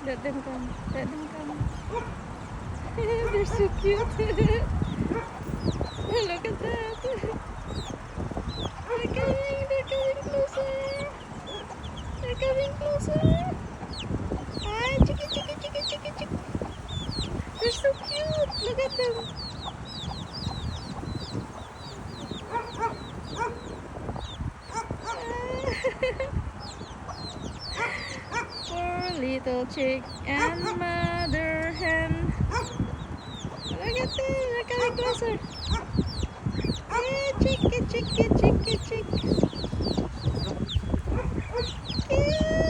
Let them come. Let them come. They're so cute. Look at that. They're coming closer. They're coming closer. Hi, chicky, chicky, chicky, chicky, chicky. They're so cute. Look at them. Poor little chick and mother hen. Look at them. They're coming closer. Hey, chicky, chicky, chicky, chick. Cute.